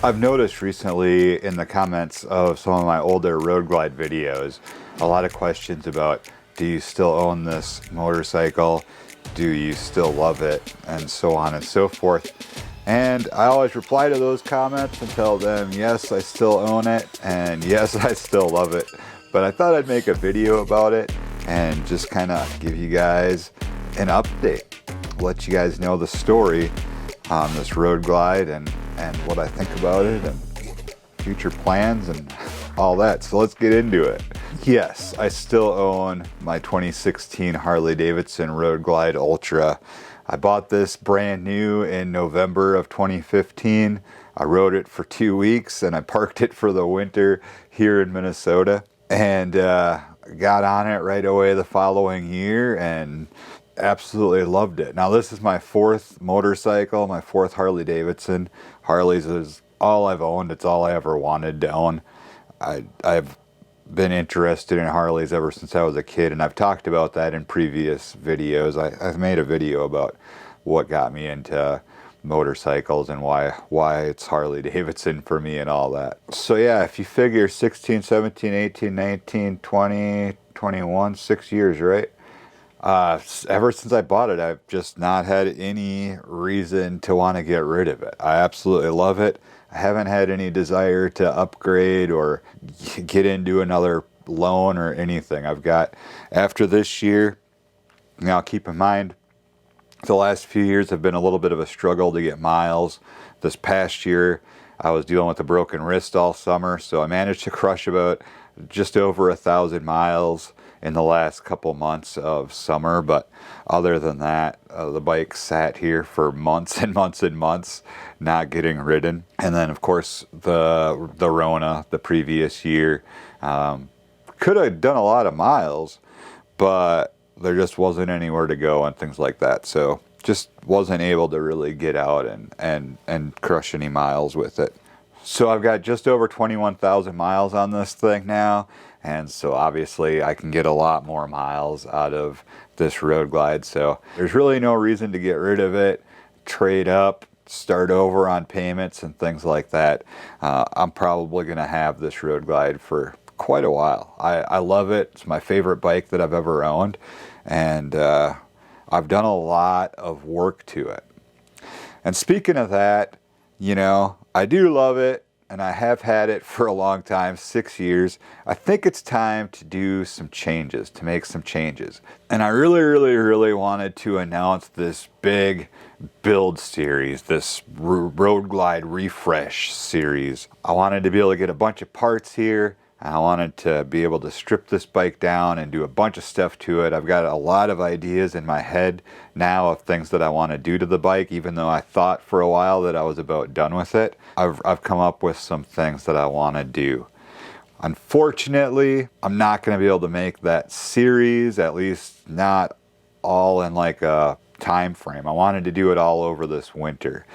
I've noticed recently in the comments of some of my older road glide videos, a lot of questions about, do you still own this motorcycle? Do you still love it? And so on and so forth. And I always reply to those comments and tell them, yes, I still own it, and yes, I still love it. But I thought I'd make a video about it and just kind of give you guys an update, let you guys know the story on this road glide and what I think about it and future plans and all that. So let's get into it. Yes, I still own my 2016 Harley Davidson Road Glide Ultra. I bought this brand new in November of 2015. I rode it for 2 weeks and I parked it for the winter here in Minnesota, and got on it right away the following year and absolutely loved it. Now this is my fourth motorcycle, my fourth Harley Davidson. Harley's is all I've owned. It's all I ever wanted to own. I've been interested in Harleys ever since I was a kid, and I've talked about that in previous videos. I've made a video about what got me into motorcycles and why it's Harley Davidson for me and all that. So yeah, if you figure 16, 17, 18, 19, 20, 21, 6 years, right? Ever since I bought it, I've just not had any reason to want to get rid of it. I absolutely love it. I haven't had any desire to upgrade or get into another loan or anything. I've got, after this year, now keep in mind, the last few years have been a little bit of a struggle to get miles. This past year, I was dealing with a broken wrist all summer, so I managed to crush about just over 1,000 miles in the last couple months of summer. But other than that, the bike sat here for months and months and months, not getting ridden. And then of course the Rona the previous year, could have done a lot of miles, but there just wasn't anywhere to go and things like that. So just wasn't able to really get out and crush any miles with it. So I've got just over 21,000 miles on this thing now, and so obviously I can get a lot more miles out of this road glide. So there's really no reason to get rid of it, trade up, start over on payments and things like that. I'm probably going to have this road glide for quite a while. I love it. It's my favorite bike that I've ever owned, and I've done a lot of work to it. And speaking of that, you know, I do love it, and I have had it for a long time, 6 years. I think it's time to do some changes, to make some changes. And I really wanted to announce this big build series, this road glide refresh series. I wanted to be able to get a bunch of parts here. I wanted to be able to strip this bike down and do a bunch of stuff to it. I've got a lot of ideas in my head now of things that I want to do to the bike, even though I thought for a while that I was about done with it. I've come up with some things that I want to do. Unfortunately, I'm not going to be able to make that series, at least not all in like a time frame. I wanted to do it all over this winter.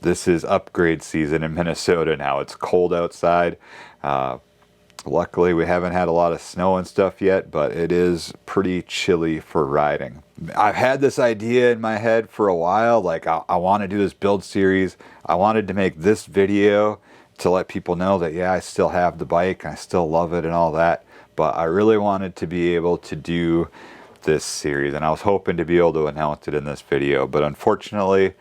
This is upgrade season in Minnesota now. It's cold outside. Luckily, we haven't had a lot of snow and stuff yet, but it is pretty chilly for riding. I've had this idea in my head for a while, like I want to do this build series. I wanted to make this video to let people know that, yeah, I still have the bike, I still love it and all that, but I really wanted to be able to do this series, and I was hoping to be able to announce it in this video, but unfortunately,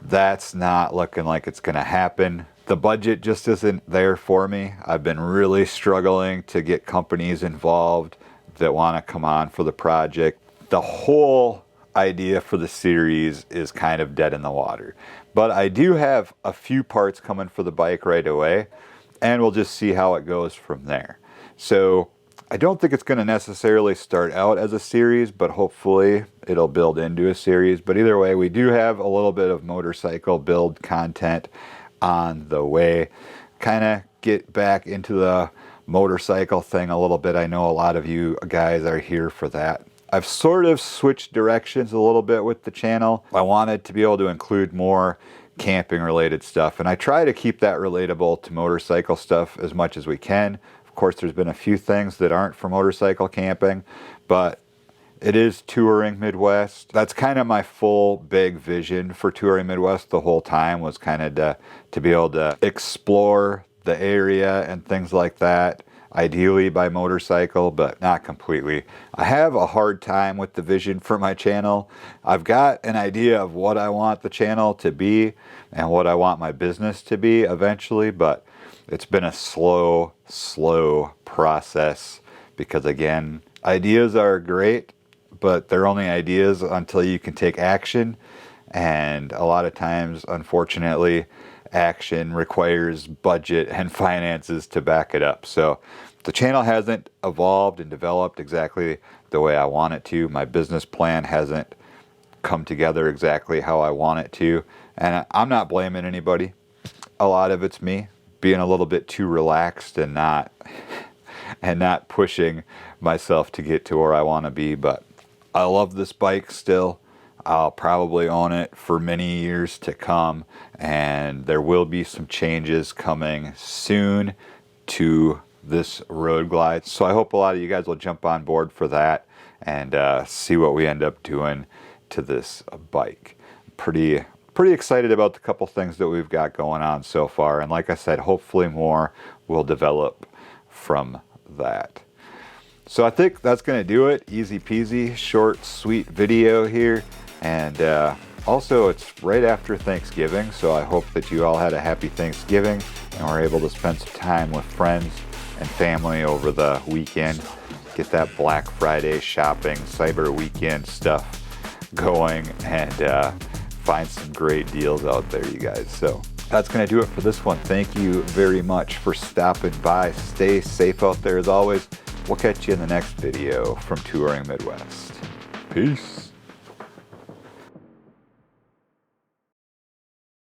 that's not looking like it's going to happen. The budget just isn't there for me. I've been really struggling to get companies involved that want to come on for the project. The whole idea for the series is kind of dead in the water. But I do have a few parts coming for the bike right away, and we'll just see how it goes from there. So I don't think it's going to necessarily start out as a series, but hopefully it'll build into a series. But either way, we do have a little bit of motorcycle build content on the way. Kind of get back into the motorcycle thing a little bit. I know a lot of you guys are here for that. I've sort of switched directions a little bit with the channel. I wanted to be able to include more camping related stuff, and I try to keep that relatable to motorcycle stuff as much as we can. Of course, there's been a few things that aren't for motorcycle camping, but It is touring Midwest. That's kind of my full big vision for touring Midwest the whole time, was kind of to be able to explore the area and things like that. Ideally by motorcycle, but not completely. I have a hard time with the vision for my channel. I've got an idea of what I want the channel to be and what I want my business to be eventually, but it's been a slow process because, again, ideas are great, but they're only ideas until you can take action. And a lot of times, unfortunately, action requires budget and finances to back it up. So the channel hasn't evolved and developed exactly the way I want it to. My business plan hasn't come together exactly how I want it to. And I'm not blaming anybody. A lot of it's me being a little bit too relaxed and not pushing myself to get to where I want to be. But I love this bike still. I'll probably own it for many years to come, and there will be some changes coming soon to this Road Glide. So I hope a lot of you guys will jump on board for that and see what we end up doing to this bike. Pretty excited about the couple things that we've got going on so far, and like I said, hopefully more will develop from that. So I think that's going to do it. Easy peasy, short, sweet video here. And also, it's right after Thanksgiving, so I hope that you all had a happy Thanksgiving and were able to spend some time with friends and family over the weekend. Get that Black Friday shopping, Cyber Weekend stuff going, and find some great deals out there, you guys. So that's going to do it for this one. Thank you very much for stopping by. Stay safe out there as always. We'll catch you in the next video from Touring Midwest. Peace.